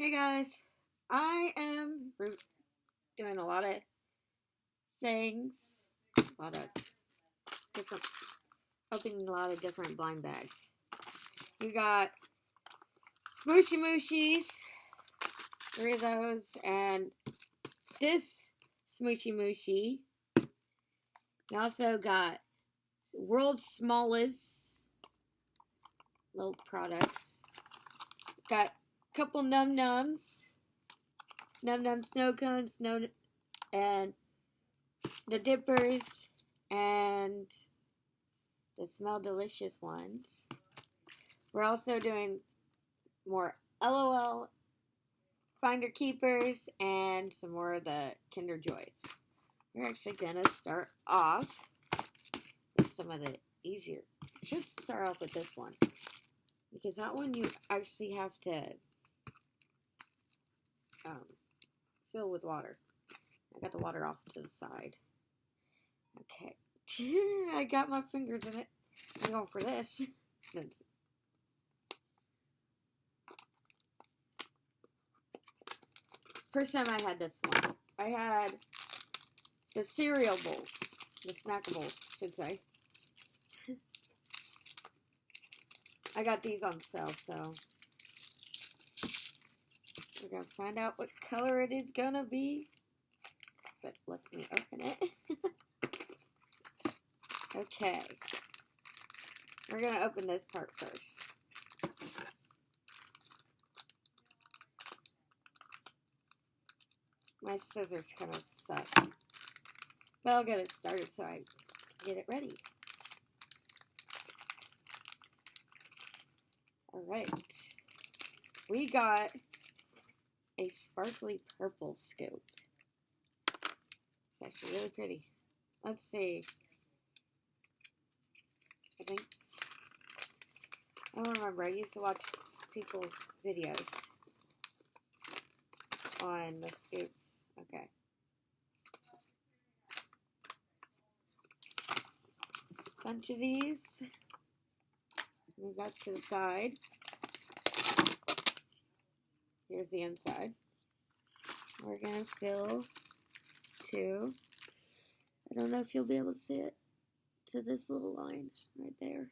Hey guys, I am doing a lot of things, a lot of different, opening a lot of different blind bags. We got Smooshy Mooshies, 3 of those, and this Smooshy Mooshy. We also got world's smallest little products. Got a couple Num Nums, Num Num snow cones, and the dippers, and the smell delicious ones. We're also doing more LOL Finder Keepers and some more of the Kinder Joys. We're actually gonna start off with some of the easier. Should start off with this one because that one you actually have to fill with water. I got the water off to the side. Okay. I got my fingers in it. I'm going for this. First time I had this one, I had the cereal bowls, the snackables, should say. I got these on sale, so we're gonna find out what color it is gonna be. But let me open it. Okay. We're gonna open this part first. My scissors kind of suck. But I'll get it started so I get it ready. Alright. We got a sparkly purple scoop. It's actually really pretty. Let's see. I don't remember. I used to watch people's videos on the scoops. Okay. Bunch of these. Move that to the side. Here's the inside. We're gonna fill 2. I don't know if you'll be able to see it. To this little line right there.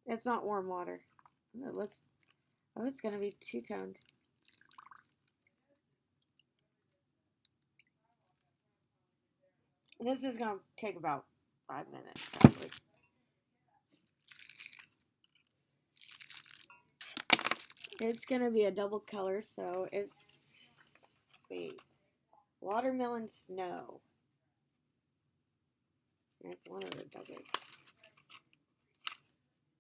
It's not warm water. It looks. Oh, it's gonna be 2-toned. This is gonna take about 5 minutes, probably. It's gonna be a double color, so it's the watermelon snow. That's one of the double.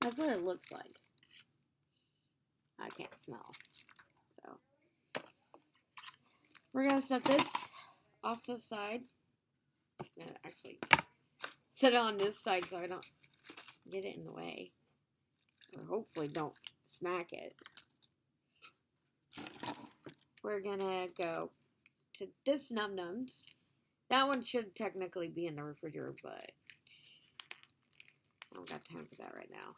That's what it looks like. I can't smell. So we're gonna set this off to the side. Actually, set it on this side so I don't get it in the way. Or hopefully don't smack it. We're gonna go to this Num Nums. That one should technically be in the refrigerator, but I don't got time for that right now.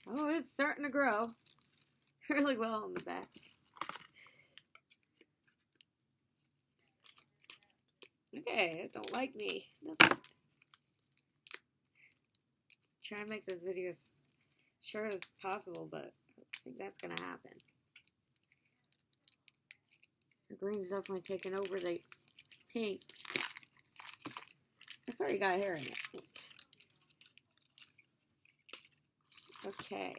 Oh, it's starting to grow really well on the back. Okay, it don't like me. Nothing. Try to make this video as short as possible, but I don't think that's gonna happen. The green's definitely taking over the pink. It's already got hair in it. Okay.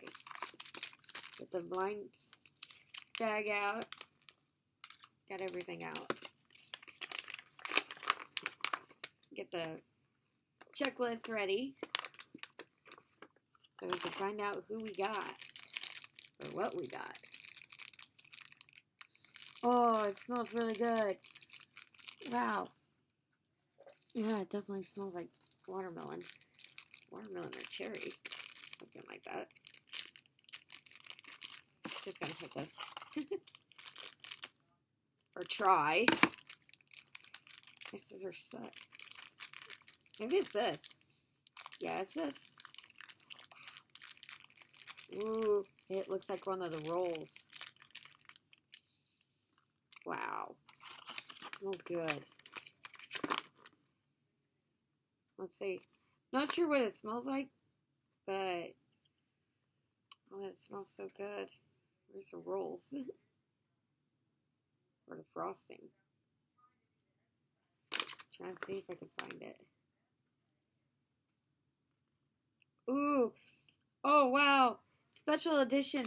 Get the blind bag out. Got everything out. Get the checklist ready. So we can find out who we got. Or what we got. Oh, it smells really good. Wow. Yeah, it definitely smells like watermelon. Watermelon or cherry. Something like that. Just gonna hit this. Or try. My scissors suck. Maybe it's this. Yeah, it's this. Ooh, it looks like one of the rolls. Wow. It smells good. Let's see. Not sure what it smells like, but oh, it smells so good. Where's the rolls? Or the frosting? Trying to see if I can find it. Ooh. Oh, wow. Special edition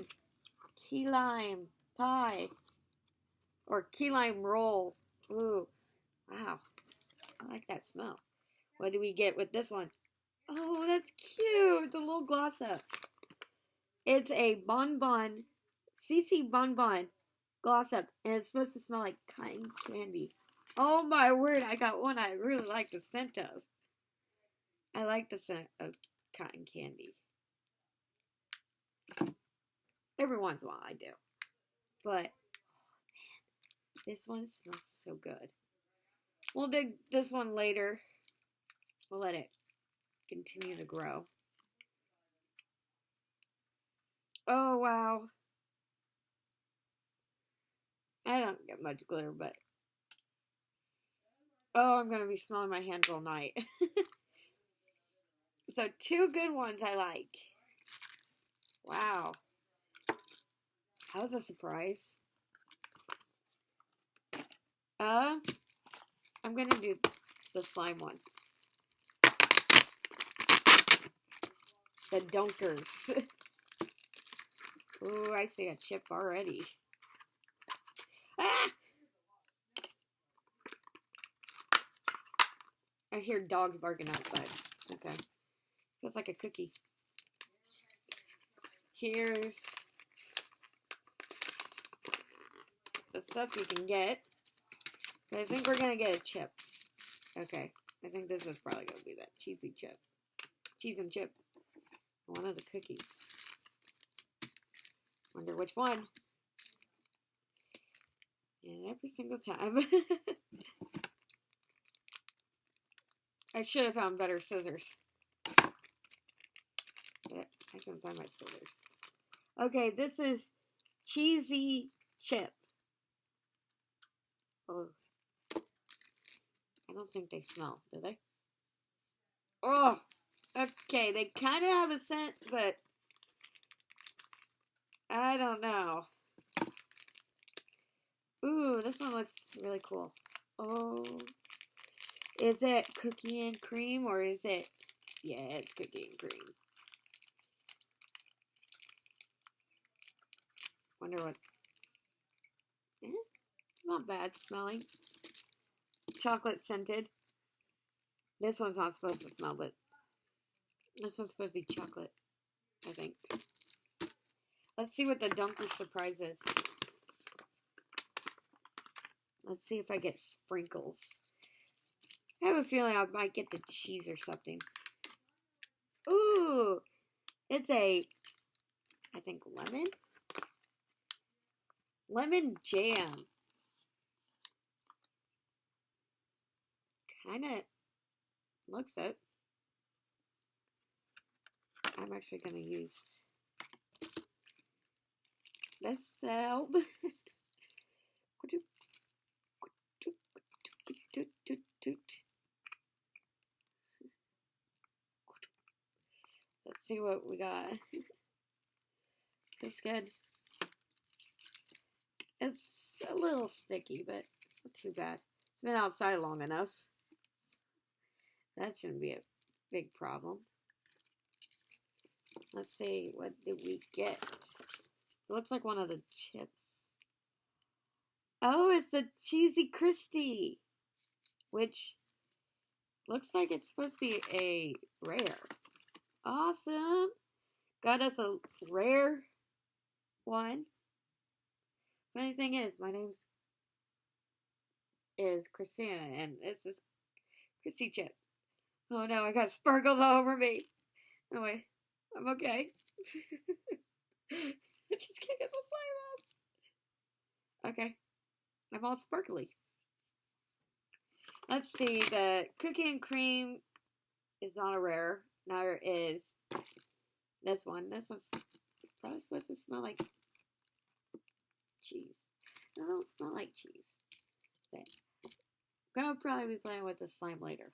key lime pie. Or key lime roll. Ooh. Wow. I like that smell. What do we get with this one? Oh, that's cute. It's a little gloss up. It's a bonbon, CC bonbon gloss up. And it's supposed to smell like cotton candy. Oh my word. I got one I really like the scent of. I like the scent of cotton candy. Every once in a while I do. But this one smells so good. We'll dig this one later. We'll let it continue to grow. Oh, wow. I don't get much glitter, but... Oh, I'm going to be smelling my hands all night. So, 2 good ones I like. Wow. That was a surprise. I'm going to do the slime one. The dunkers. Ooh, I see a chip already. Ah! I hear dogs barking outside. Okay. Feels like a cookie. Here's the stuff you can get. I think we're going to get a chip. Okay. I think this is probably going to be that cheesy chip. Cheese and chip. One of the cookies. Wonder which one. And every single time. I should have found better scissors. But I couldn't find my scissors. Okay, this is cheesy chip. Oh. I don't think they smell, do they? Oh! Okay, they kind of have a scent, but I don't know. Ooh, this one looks really cool. Oh. Is it cookie and cream or is it... Yeah, it's cookie and cream. Wonder what... It's not bad smelling. Chocolate scented. This one's not supposed to smell, but this one's supposed to be chocolate, I think. Let's see what the dunker surprise is. Let's see if I get sprinkles. I have a feeling I might get the cheese or something. Ooh! It's a, I think, lemon? Lemon jam. Kind of looks it. I'm actually going to use this cell. Let's see what we got. Tastes good. It's a little sticky, but not too bad. It's been outside long enough. That shouldn't be a big problem. Let's see, what did we get? It looks like one of the chips. Oh, it's a Cheesy Christie, which looks like it's supposed to be a rare. Awesome. Got us a rare one. Funny thing is, my name is Christina, and this is Christy chip. Oh no, I got sparkles all over me. Anyway, I'm okay. I just can't get the slime off. Okay, I'm all sparkly. Let's see, the cookie and cream is not a rare. Neither is this one. This one's Probably supposed to smell like cheese. It don't smell like cheese. Okay. I'm gonna probably be playing with the slime later.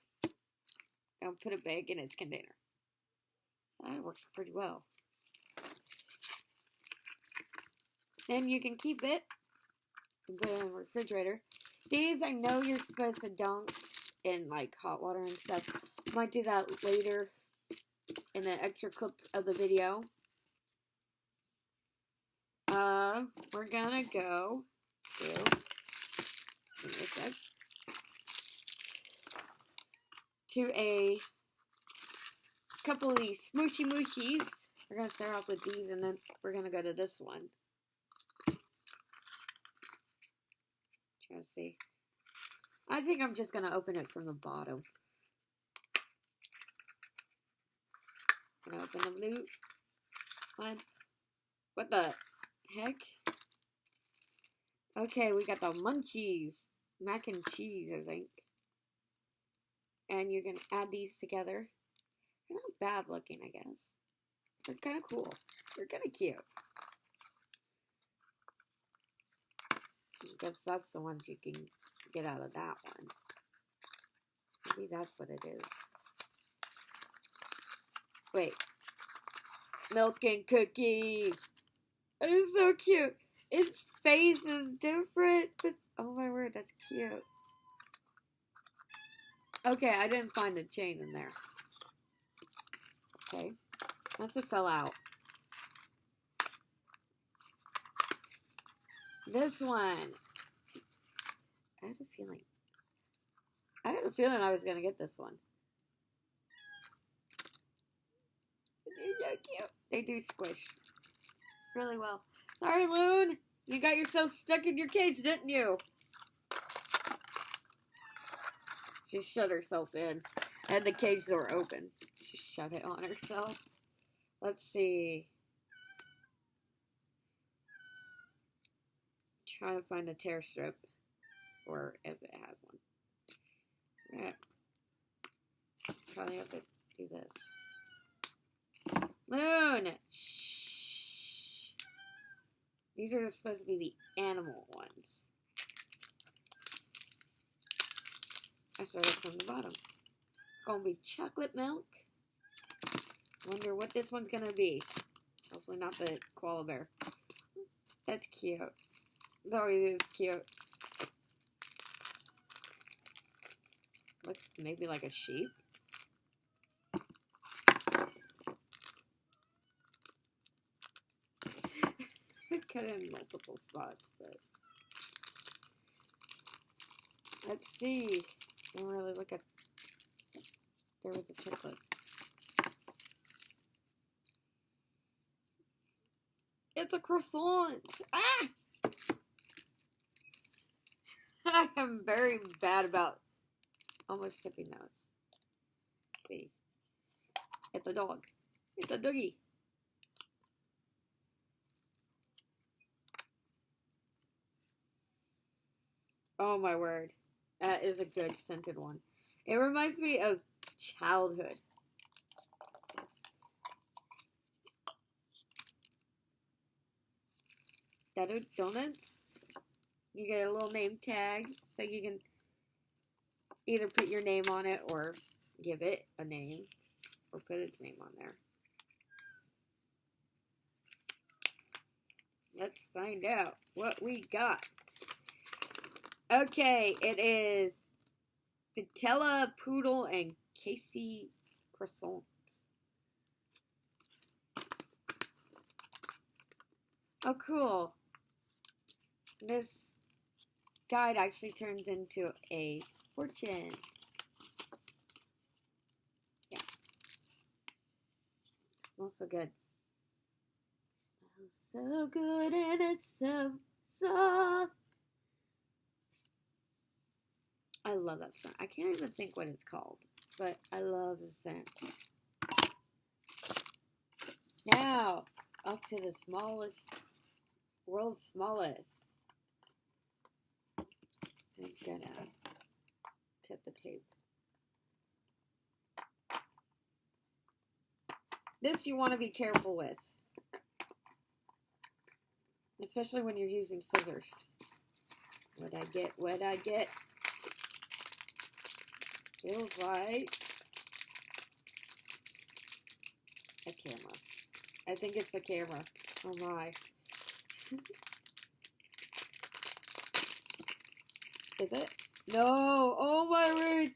I'll put it back in its container. That works pretty well. Then you can keep it and put it in the refrigerator. These I know you're supposed to dunk in like hot water and stuff. Might do that later in an extra clip of the video. We're gonna go to a couple of these smooshy mooshies. We're gonna start off with these, and then we're gonna go to this one. Try to see. I think I'm just gonna open it from the bottom. Gonna open the blue one. What the heck? Okay, we got the munchies. Mac and cheese, I think. And you're gonna add these together. They're not bad looking, I guess. They're kind of cool. They're kind of cute. I guess that's the ones you can get out of that one. Maybe that's what it is. Wait. Milk and cookies. It is so cute. Its face is different, but oh my word, that's cute. Okay, I didn't find the chain in there. Okay, must have fell out. This one. I had a feeling I was gonna get this one. They're so cute. They do squish really well. Sorry, Loon. You got yourself stuck in your cage, didn't you? She shut herself in. Had the cage door open. She shut it on herself. Let's see. Try to find a tear strip. Or if it has one. Right. Probably have to do this. Loon! Shh. These are supposed to be the animal ones. I started from the bottom. Gonna be chocolate milk. Wonder what this one's gonna be. Hopefully not the koala bear. That's cute. It always is cute. Looks maybe like a sheep. Cut it in multiple spots, but let's see. I don't really look at. There was a checklist. It's a croissant. Ah! I am very bad about almost tipping those. Let's see. It's a dog. It's a doggy. Oh my word. That is a good scented one. It reminds me of childhood. Donuts. You get a little name tag so you can either put your name on it or give it a name or put its name on there. Let's find out what we got. Okay, it is Patella, Poodle, and Casey Croissant. Oh, cool. This guide actually turns into a fortune. Yeah. Smells so good. Smells so good and it's so soft. I love that scent. I can't even think what it's called, but I love the scent. Now, off to the smallest, world's smallest. I'm gonna cut the tape. This you want to be careful with. Especially when you're using scissors. What'd I get? What'd I get? Feels like a camera. I think it's a camera. Oh my. Is it? No! Oh my word!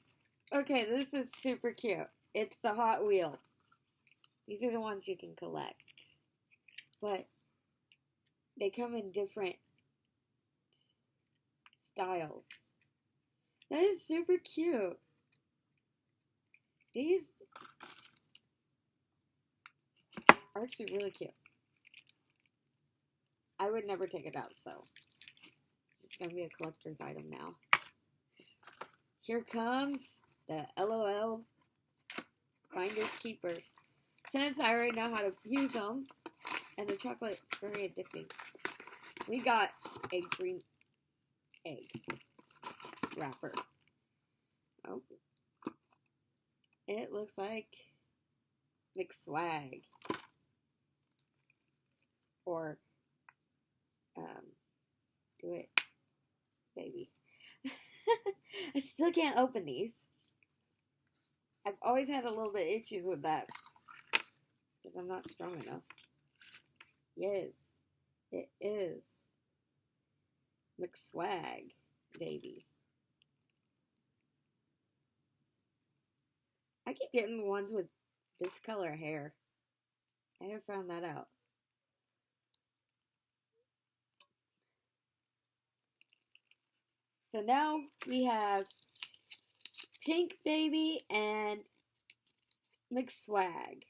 Okay, this is super cute. It's the Hot Wheel. These are the ones you can collect. But they come in different styles. That is super cute. These are actually really cute. I would never take it out, so it's just gonna be a collector's item now. Here comes the LOL Finders Keepers. Since I already know how to use them, and the chocolate is very addicting, we got a green egg wrapper. Oh, it looks like McSwag or do it, baby. I still can't open these. I've always had a little bit of issues with that because I'm not strong enough. Yes, it is McSwag, baby. I keep getting ones with this color hair. I have found that out. So now we have Pink Baby and McSwag.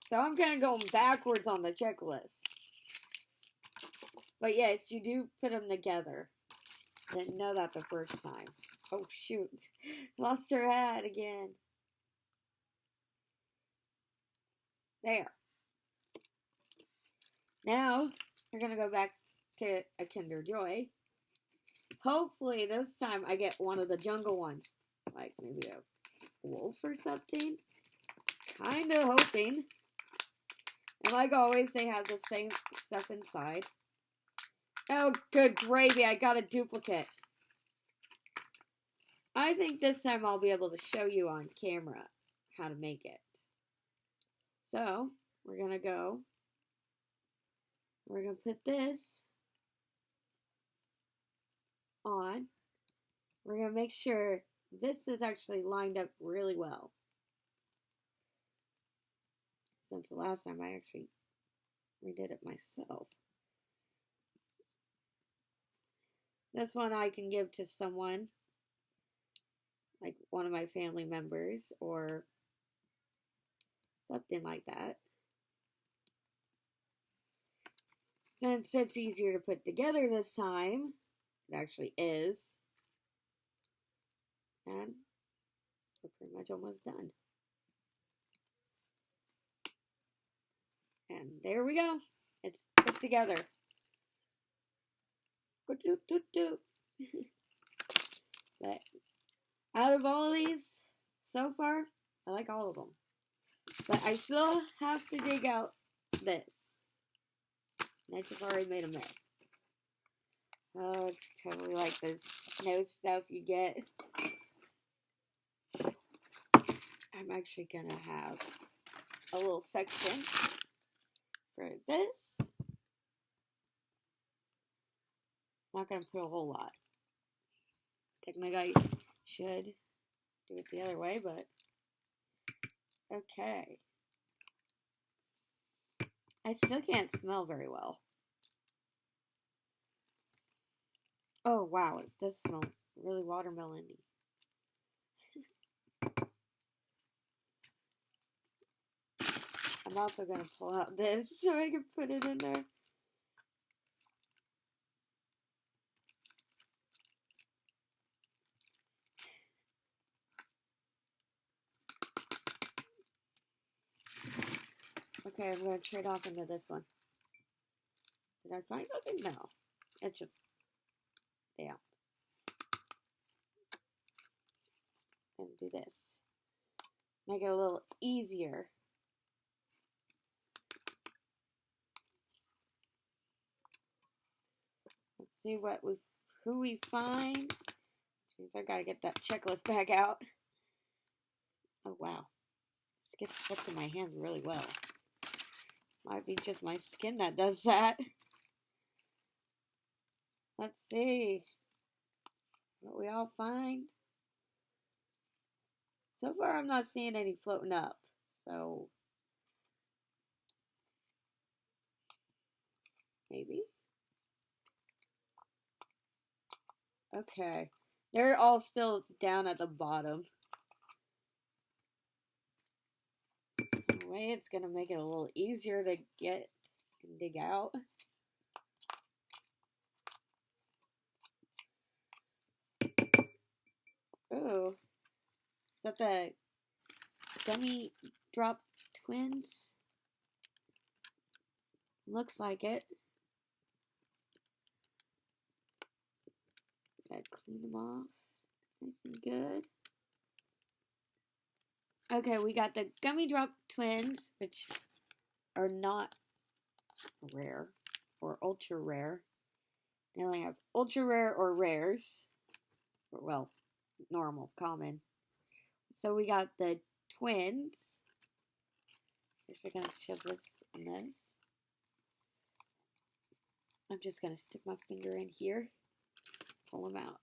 So I'm kind of going backwards on the checklist. But yes, you do put them together. Didn't know that the first time. Oh shoot. Lost her hat again. There. Now, we're going to go back to a Kinder Joy. Hopefully this time I get one of the jungle ones. Like maybe a wolf or something. Kind of hoping. And like always, they have the same stuff inside. Oh, good gravy. I got a duplicate. I think this time I'll be able to show you on camera how to make it. So, we're going to go. We're going to put this on. We're going to make sure this is actually lined up really well. Since the last time I actually redid it myself. This one I can give to someone, like one of my family members or something like that. Since it's easier to put together this time, it actually is. And we're pretty much almost done. And there we go. It's put together. But out of all of these, so far, I like all of them. But I still have to dig out this. And I just already made a mess. Oh, it's totally like the snow stuff you get. I'm actually gonna have a little section for this. Not gonna put a whole lot. Technically, I should do it the other way, but okay. I still can't smell very well. Oh wow, it does smell really watermelon-y. I'm also gonna pull out this so I can put it in there. Okay, I'm gonna trade off into this one. Did I find something? No. It's just damp. And do this. Make it a little easier. See who we find. Jeez, I gotta get that checklist back out. Oh wow, this gets stuck to my hands really well. Might be just my skin that does that. Let's see what we all find. So far, I'm not seeing any floating up. So maybe. Okay. They're all still down at the bottom. Way it's gonna make it a little easier to get and dig out. Ooh, is that the gummy drop twins? Looks like it. Gotta clean them off. Nice and good. Okay, we got the gummy drop twins, which are not rare or ultra rare. They only have ultra rare or rares. Well, normal, common. So we got the twins. First, I'm gonna shove this in this. I'm just gonna stick my finger in here, pull them out.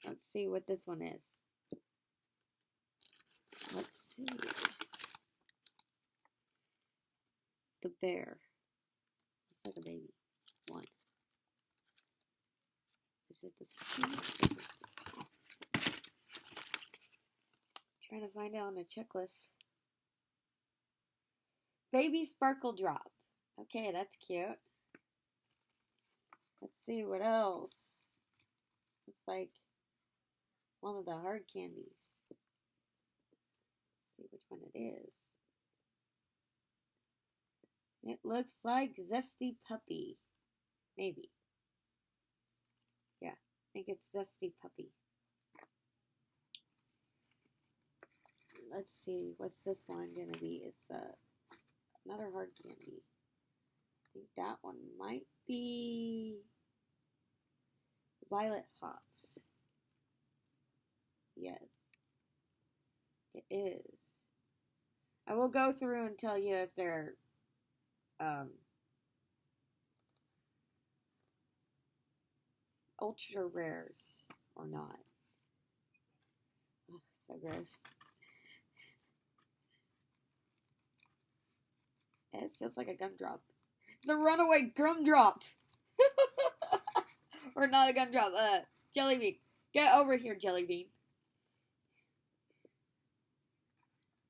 Let's see what this one is. Let's see. The bear. Looks like a baby. One. Is it the skin? Trying to find it on the checklist. Baby sparkle drop. Okay, that's cute. Let's see what else. Looks like one of the hard candies. Let's see which one it is. It looks like Zesty Puppy. Maybe. Yeah, I think it's Zesty Puppy. Let's see, what's this one gonna be? It's another hard candy. I think that one might be Violet Hops. Yes, it is. I will go through and tell you if they're ultra rares or not. Ugh, so gross. It's just like a gumdrop. The runaway gumdrop! Or not a gumdrop, jelly bean. Get over here, jelly bean.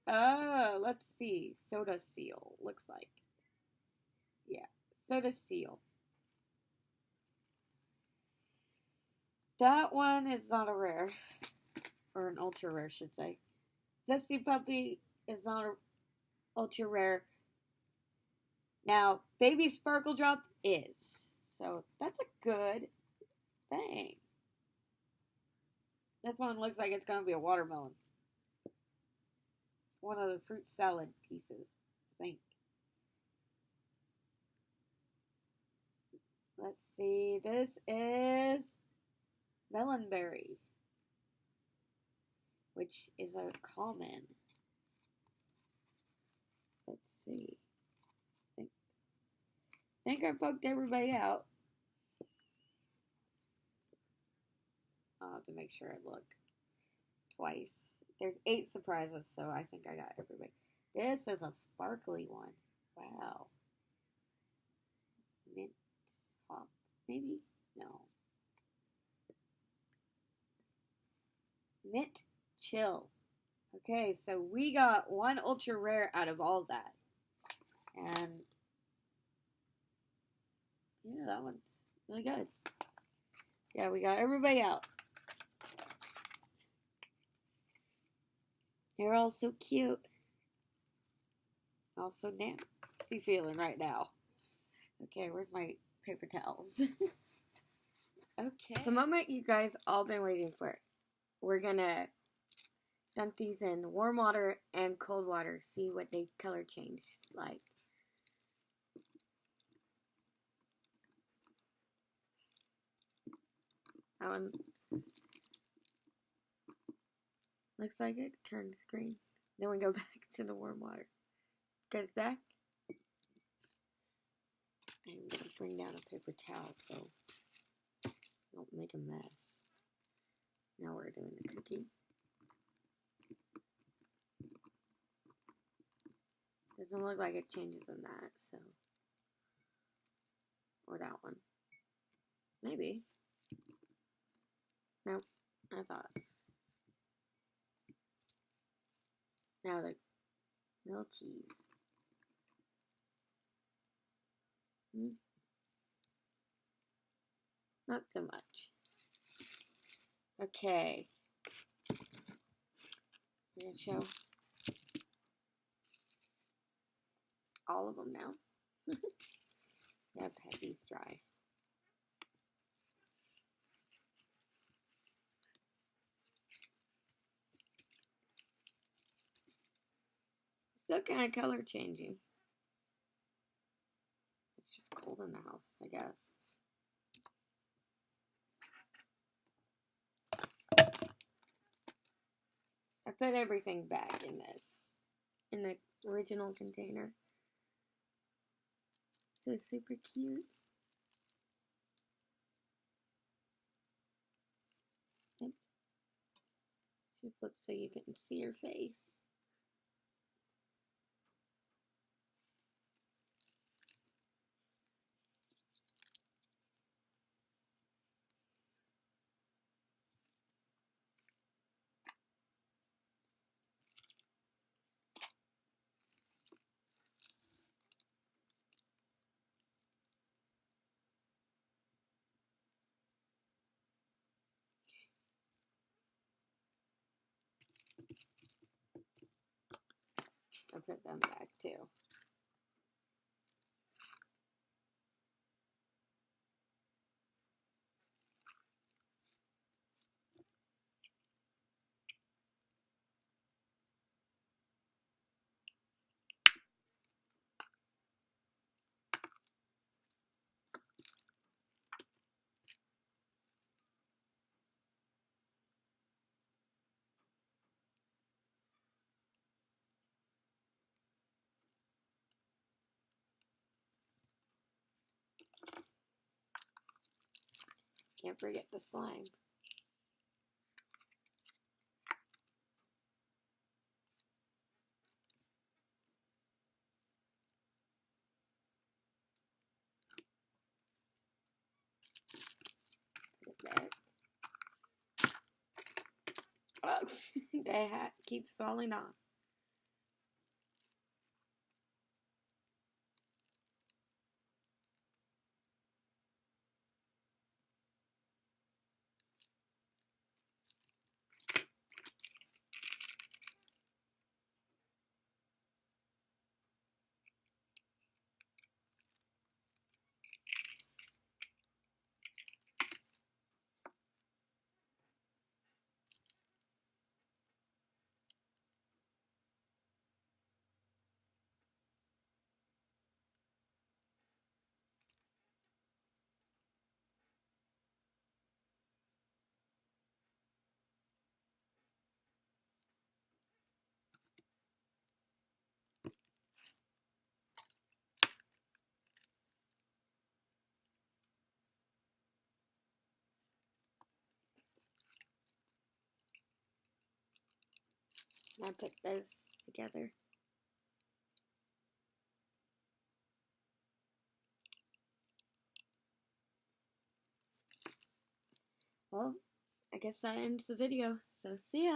Oh, let's see. Soda seal, looks like. Yeah, soda seal. That one is not a rare. Or an ultra rare, should say. Zesty Puppy is not an ultra rare. Now, Baby Sparkle Drop is. So, that's a good thing. This one looks like it's going to be a watermelon. One of the fruit salad pieces, I think. Let's see. This is melonberry, which is a common. Let's see. I think I poked everybody out. I'll have to make sure I look twice. There's 8 surprises, so I think I got everybody. This is a sparkly one. Wow. Mint hop, maybe? No. Mint chill. Okay, so we got one ultra rare out of all that. And yeah, that one's really good. Yeah, we got everybody out. They're all so cute. Also nasty feeling right now. Okay, where's my paper towels? Okay. The moment you guys all been waiting for. We're gonna dunk these in warm water and cold water. See what they color change like. That one looks like it turns green. Then we go back to the warm water. Goes back. I'm going to bring down a paper towel so don't make a mess. Now we're doing the cookie. Doesn't look like it changes in that, so. Or that one. Maybe. Nope, I thought. Now the little cheese. Not so much. Okay. I'm going to show all of them now. I've had these dry. Still kind of color changing. It's just cold in the house, I guess. I put everything back in this, in the original container. So it's super cute. Yep. She flips so you can see her face. I put them back too. Can't forget the slime. Put it back. Oh, the hat keeps falling off. I put those together. Well, I guess that ends the video. So see ya.